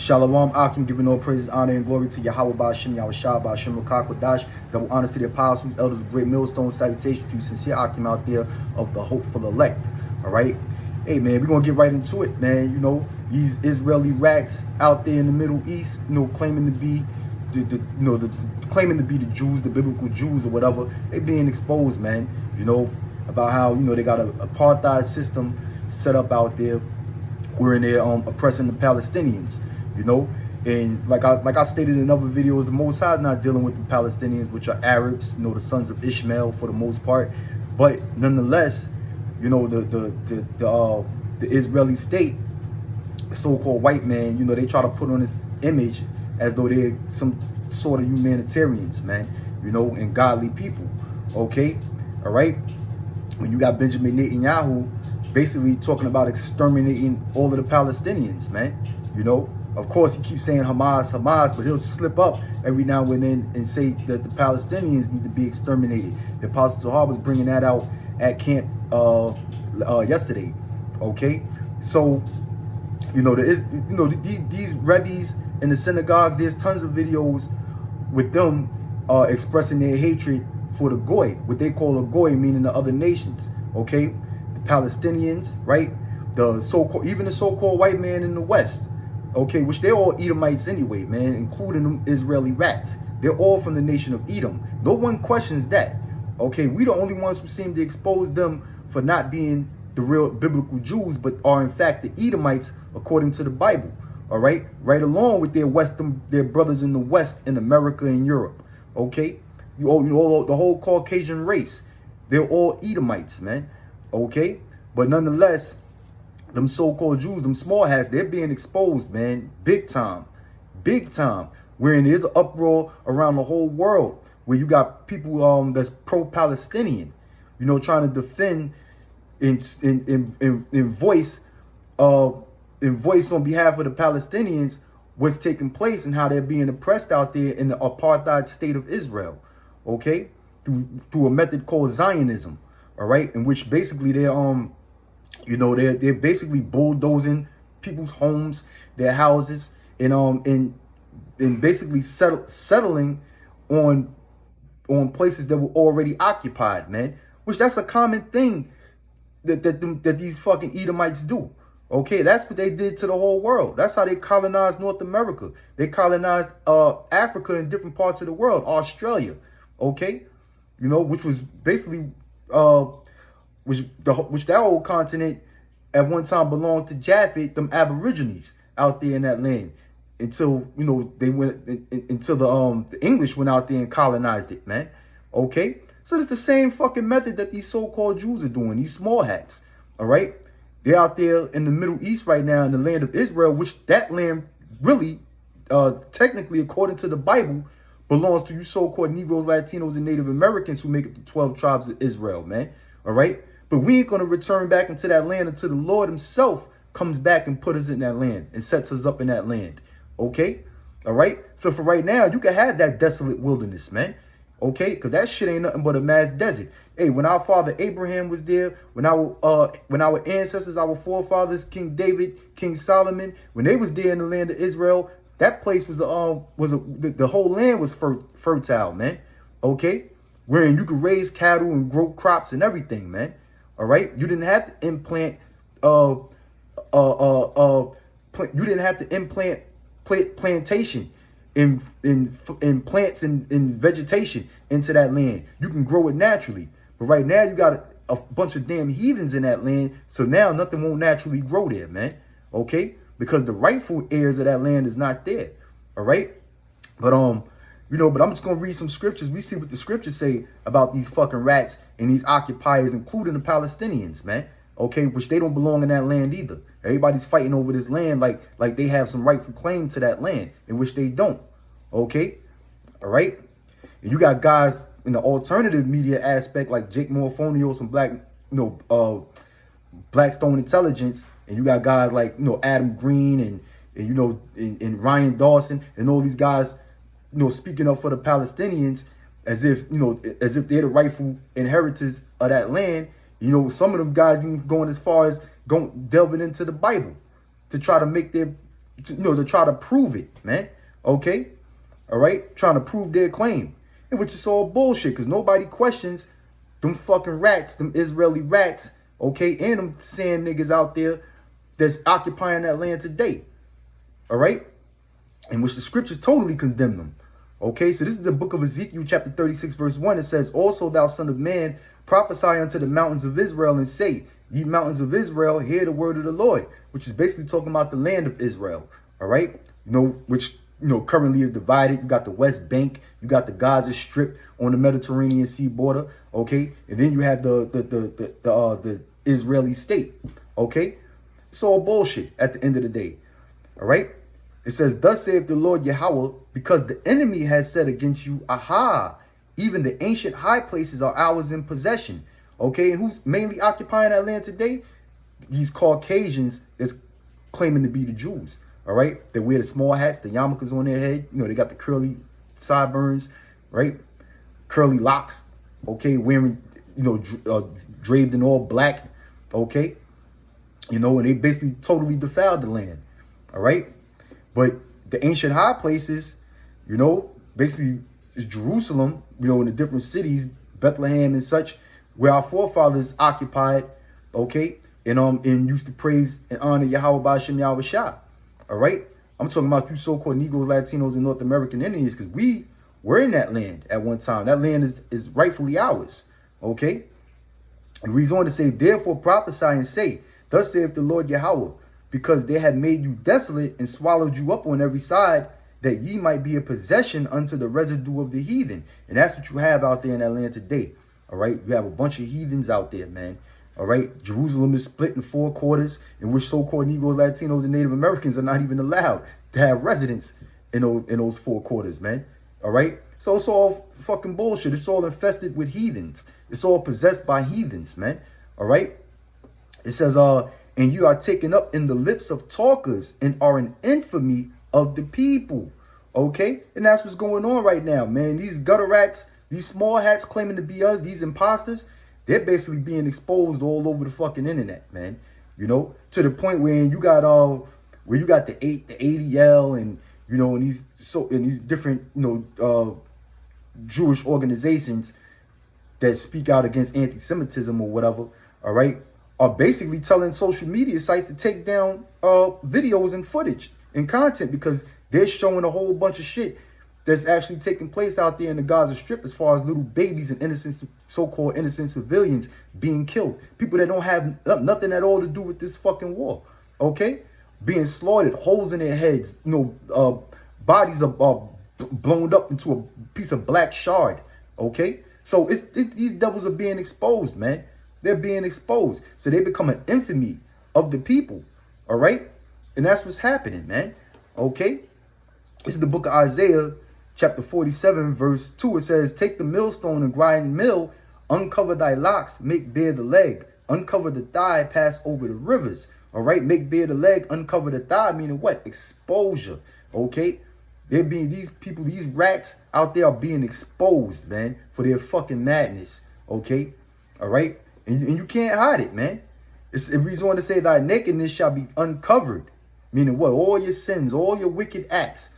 Shalom Akim, giving all praises, honor, and glory to Yahweh Ba'Shem, Yahweh Shah, Ba'Shem Rakakwadash. Double honor to the apostles, elders of great millstone. Salutations to you, sincere Akim out there of the hopeful elect. All right. Hey, man, we're going to get right into it, man. You know, these Israeli rats out there in the Middle East, claiming to be claiming to be the Jews, the biblical Jews or whatever. They being exposed, man, about how, they got an apartheid system set up out there wherein they're oppressing the Palestinians. And like I stated in other videos, the Most High is not dealing with the Palestinians, which are Arabs, the sons of Ishmael for the most part. But nonetheless, the Israeli state, the so-called white man, they try to put on this image as though they're some sort of humanitarians, man, and godly people. Okay, all right. When you got Benjamin Netanyahu basically talking about exterminating all of the Palestinians, man, Of course, he keeps saying Hamas, Hamas, but he'll slip up every now and then and say that the Palestinians need to be exterminated. The Apostle Tahar was bringing that out at camp yesterday. Okay, so these Rebbe's in the synagogues, there's tons of videos with them expressing their hatred for the Goy, what they call a Goy, meaning the other nations. Okay, the Palestinians, right? Even the so-called white man in the West. Okay, which they're all Edomites anyway, man, including them Israeli rats. They're all from the nation of Edom. No one questions that. Okay, we the only ones who seem to expose them for not being the real biblical Jews, but are in fact the Edomites according to the Bible. All right, right along with their brothers in the West, in America and Europe. Okay, the whole Caucasian race, they're all Edomites, man. Okay, but nonetheless, them so-called Jews, them small hats, they're being exposed, man, big time, wherein there's an uproar around the whole world, where you got people that's pro-Palestinian, trying to defend in voice on behalf of the Palestinians what's taking place and how they're being oppressed out there in the apartheid state of Israel, okay, through a method called Zionism, all right, in which basically they're basically bulldozing people's homes, their houses, and basically settling on places that were already occupied, man. Which that's a common thing that these fucking Edomites do. Okay, that's what they did to the whole world. That's how they colonized North America. They colonized Africa and different parts of the world, Australia. Okay, which was basically which that whole continent at one time belonged to Japhet, them Aborigines out there in that land, until they went until the English went out there and colonized it, man. Okay, so it's the same fucking method that these so-called Jews are doing, these small hats. All right, they're out there in the Middle East right now, in the land of Israel, which that land really, technically, according to the Bible, belongs to you so-called Negroes, Latinos, and Native Americans who make up the 12 tribes of Israel, man. All right. But we ain't going to return back into that land until the Lord himself comes back and put us in that land and sets us up in that land. Okay. All right. So for right now, you can have that desolate wilderness, man. Okay. Because that shit ain't nothing but a mass desert. Hey, when our father Abraham was there, when our ancestors, our forefathers, King David, King Solomon, when they was there in the land of Israel, that place was the whole land was fertile, man. Okay. Wherein you could raise cattle and grow crops and everything, man. All right, you didn't have to implant plantation in plants and vegetation into that land. You can grow it naturally. But right now you got a bunch of damn heathens in that land, so now nothing won't naturally grow there, man. Okay, because the rightful heirs of that land is not there. All right, but but I'm just going to read some scriptures. We see what the scriptures say about these fucking rats and these occupiers, including the Palestinians, man. Okay, which they don't belong in that land either. Everybody's fighting over this land like they have some rightful claim to that land, in which they don't. Okay, all right. And you got guys in the alternative media aspect like Jake Morphonios from Blackstone Intelligence, and you got guys like Adam Green and Ryan Dawson and all these guys, speaking up for the Palestinians as if they're the rightful inheritors of that land. Some of them guys even going as far as delving into the Bible to try to make their to try to prove it, man. Okay, all right, trying to prove their claim, and which is all bullshit because nobody questions them fucking rats, them Israeli rats, okay, and them sand niggas out there that's occupying that land today, all right, in which the scriptures totally condemn them. Okay, so this is the book of Ezekiel, chapter 36, verse 1. It says, also, thou son of man, prophesy unto the mountains of Israel and say, ye mountains of Israel, hear the word of the Lord, which is basically talking about the land of Israel. All right, which currently is divided. You got the West Bank, you got the Gaza Strip on the Mediterranean Sea border. Okay, and then you have the Israeli state. Okay, it's all bullshit at the end of the day. All right. It says, thus saith the Lord Yahweh, because the enemy has said against you, aha, even the ancient high places are ours in possession. Okay, and who's mainly occupying that land today? These Caucasians that's claiming to be the Jews. All right, they wear the small hats, the yarmulkes on their head. They got the curly sideburns, right? Curly locks. Okay, wearing, draped in all black. Okay, and they basically totally defiled the land. All right. But the ancient high places, basically is Jerusalem, in the different cities, Bethlehem and such, where our forefathers occupied, okay, and used to praise and honor Yahweh Ba'ashem Yahweh Shah. All right? I'm talking about you so-called Negroes, Latinos, and North American Indians, because we were in that land at one time. That land is rightfully ours. Okay? And reads on to say, therefore prophesy and say, thus saith the Lord Yahweh, because they have made you desolate and swallowed you up on every side, that ye might be a possession unto the residue of the heathen. And that's what you have out there in that land today. All right. You have a bunch of heathens out there, man. All right. Jerusalem is split in 4 quarters, in which so-called Negroes, Latinos, and Native Americans are not even allowed to have residence in those 4 quarters, man. All right. So it's all fucking bullshit. It's all infested with heathens. It's all possessed by heathens, man. All right. It says, and you are taken up in the lips of talkers and are an infamy of the people. Okay? And that's what's going on right now, man. These gutter rats, these small hats claiming to be us, these imposters, they're basically being exposed all over the fucking internet, man. To the point where you got the ADL and and these different Jewish organizations that speak out against anti-Semitism or whatever, all right, are basically telling social media sites to take down videos and footage and content because they're showing a whole bunch of shit that's actually taking place out there in the Gaza Strip as far as little babies and innocent, so-called innocent civilians being killed. People that don't have nothing at all to do with this fucking war, okay? Being slaughtered, holes in their heads, bodies are blown up into a piece of black shard, okay? So these devils are being exposed, man. They're being exposed. So they become an infamy of the people. All right? And that's what's happening, man. Okay? This is the book of Isaiah, chapter 47, verse 2. It says, take the millstone and grind mill, uncover thy locks, make bare the leg, uncover the thigh, pass over the rivers. All right? Make bare the leg, uncover the thigh, meaning what? Exposure. Okay? They're being, these people, these rats out there are being exposed, man, for their fucking madness. Okay? All right? And you can't hide it, man. It reads on to say, thy nakedness shall be uncovered. Meaning what? All your sins, all your wicked acts,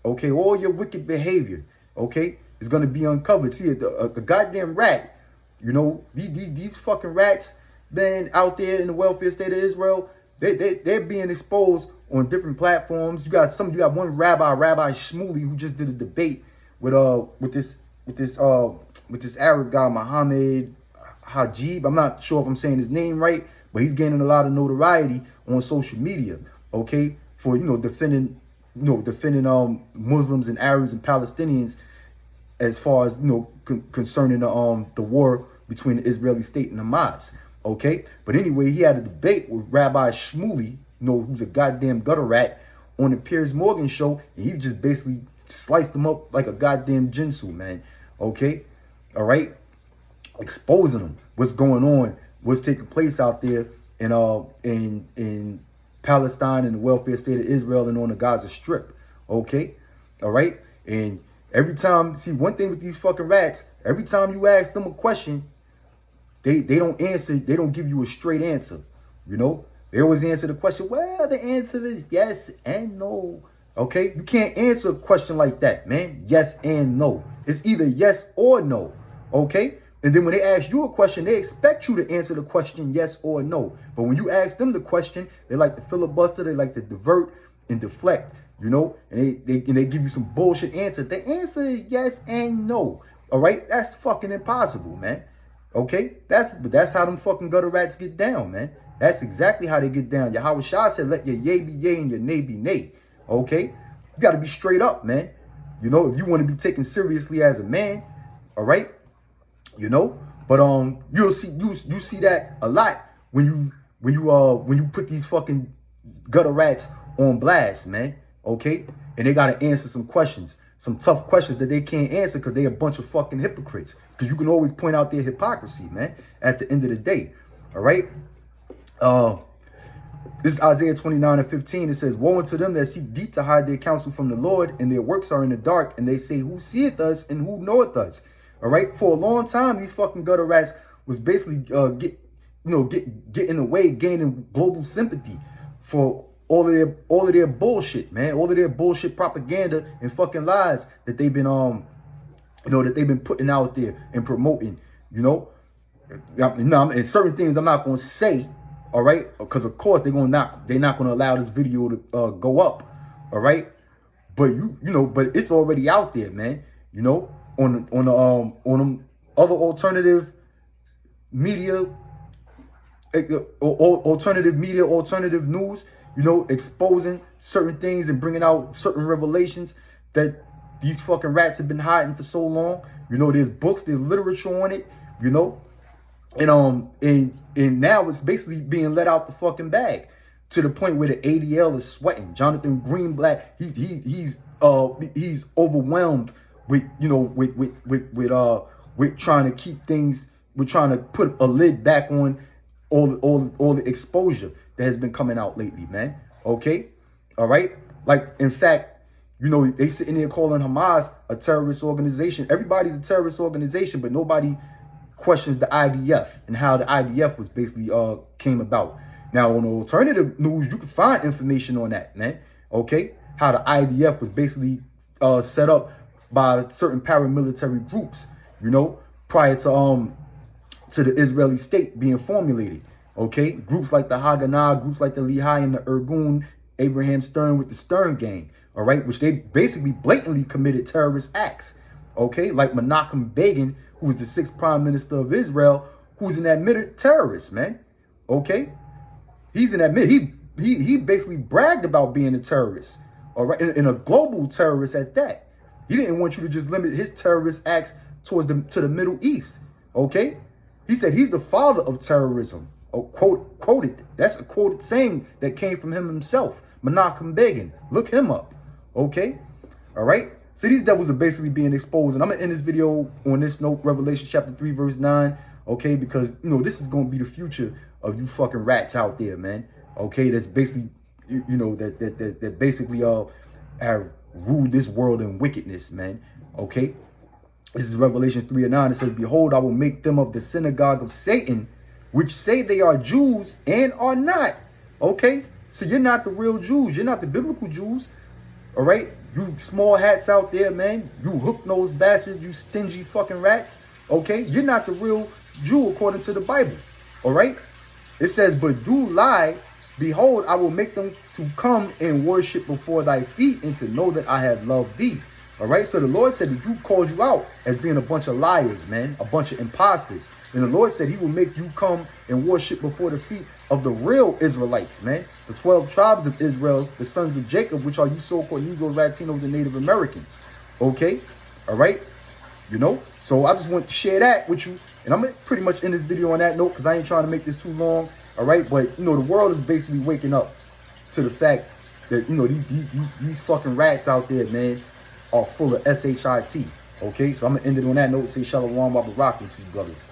okay, all your wicked behavior, okay, is going to be uncovered. See, a goddamn rat, these fucking rats, man, out there in the welfare state of Israel, they're being exposed on different platforms. You got one Rabbi Shmuley, who just did a debate with this Arab guy, Muhammad Hajib. I'm not sure if I'm saying his name right, but he's gaining a lot of notoriety on social media, okay, for defending Muslims and Arabs and Palestinians as far as concerning the war between the Israeli state and Hamas, okay. But anyway, he had a debate with Rabbi Shmuley, who's a goddamn gutter rat, on the Piers Morgan show, and he just basically sliced him up like a goddamn jinsu, man, okay, all right. Exposing them, what's going on, what's taking place out there in Palestine and the welfare state of Israel and on the Gaza Strip, okay, all right. And every time, see, one thing with these fucking rats, every time you ask them a question, they don't answer, they don't give you a straight answer, They always answer the question, well, the answer is yes and no. Okay? You can't answer a question like that, man. Yes and no. It's either yes or no. Okay? And then when they ask you a question, they expect you to answer the question yes or no. But when you ask them the question, they like to filibuster, they like to divert and deflect, you know, and they give you some bullshit answer. The answer is yes and no. All right? That's fucking impossible, man. Okay? That's how them fucking gutter rats get down, man. That's exactly how they get down. Yahweh Shah said, let your yay be yay and your nay be nay. Okay? You got to be straight up, man. You know, if you want to be taken seriously as a man, all right? You know, but you'll see you see that a lot when you put these fucking gutter rats on blast, man. Okay, and they gotta answer some questions, some tough questions that they can't answer because they a bunch of fucking hypocrites. Because you can always point out their hypocrisy, man. At the end of the day, all right. This is Isaiah 29:15. It says, "Woe unto them that seek deep to hide their counsel from the Lord, and their works are in the dark, and they say, who seeth us and who knoweth us?" All right, for a long time, these fucking gutter rats was basically get in the way, gaining global sympathy for all of their bullshit, man, all of their bullshit propaganda and fucking lies that they've been that they've been putting out there and promoting, you know. And certain things I'm not gonna say, all right, because of course they're not gonna allow this video to go up, all right. But but it's already out there, man, you know. On them other alternative media, alternative news, you know, exposing certain things and bringing out certain revelations that these fucking rats have been hiding for so long. You know, there's books, there's literature on it, you know, and now it's basically being let out the fucking bag to the point where the ADL is sweating. Jonathan Greenblatt, he's overwhelmed with with trying to keep things, with trying to put a lid back on all the exposure that has been coming out lately, man. Okay, all right. Like, in fact, you know, they sitting there calling Hamas a terrorist organization. Everybody's a terrorist organization, but nobody questions the IDF and how the IDF was basically came about. Now, on the alternative news, you can find information on that, man. Okay, how the IDF was basically set up by certain paramilitary groups, you know, prior to the Israeli state being formulated. Okay, groups like the Haganah, groups like the Lehi and the Irgun, Abraham Stern with the Stern Gang, all right, which they basically blatantly committed terrorist acts. Okay, like Menachem Begin, who was the 6th prime minister of Israel, who's an admitted terrorist, man. Okay, he's an admitted, he basically bragged about being a terrorist, all right, and a global terrorist at that. He didn't want you to just limit his terrorist acts to the Middle East. Okay, he said he's the father of terrorism. Oh, quoted. That's a quoted saying that came from him himself, Menachem Begin. Look him up. Okay, all right. So these devils are basically being exposed, and I'm gonna end this video on this note, Revelation chapter 3 verse 9. Okay, because you know this is gonna be the future of you fucking rats out there, man. Okay, that's basically that basically have ruled this world in wickedness, man. Okay, this is Revelation 3:9. It says, "Behold, I will make them of the synagogue of Satan, which say they are Jews and are not." Okay, so you're not the real Jews. You're not the biblical Jews. All right, you small hats out there, man. You hook-nosed bastards. You stingy fucking rats. Okay, you're not the real Jew according to the Bible. All right, it says, "But do lie. Behold, I will make them to come and worship before thy feet, and to know that I have loved thee." All right, so the Lord said that you called you out as being a bunch of liars, man, a bunch of imposters. And the Lord said he will make you come and worship before the feet of the real Israelites, man. The 12 tribes of Israel, the sons of Jacob, which are you so-called Negroes, Latinos, and Native Americans. Okay, all right, you know. So I just want to share that with you. And I'm going to pretty much end this video on that note because I ain't trying to make this too long. All right, but, you know, the world is basically waking up to the fact that, you know, these fucking rats out there, man, are full of shit. Okay, so I'm going to end it on that note. Say shalom while we're rocking to you brothers.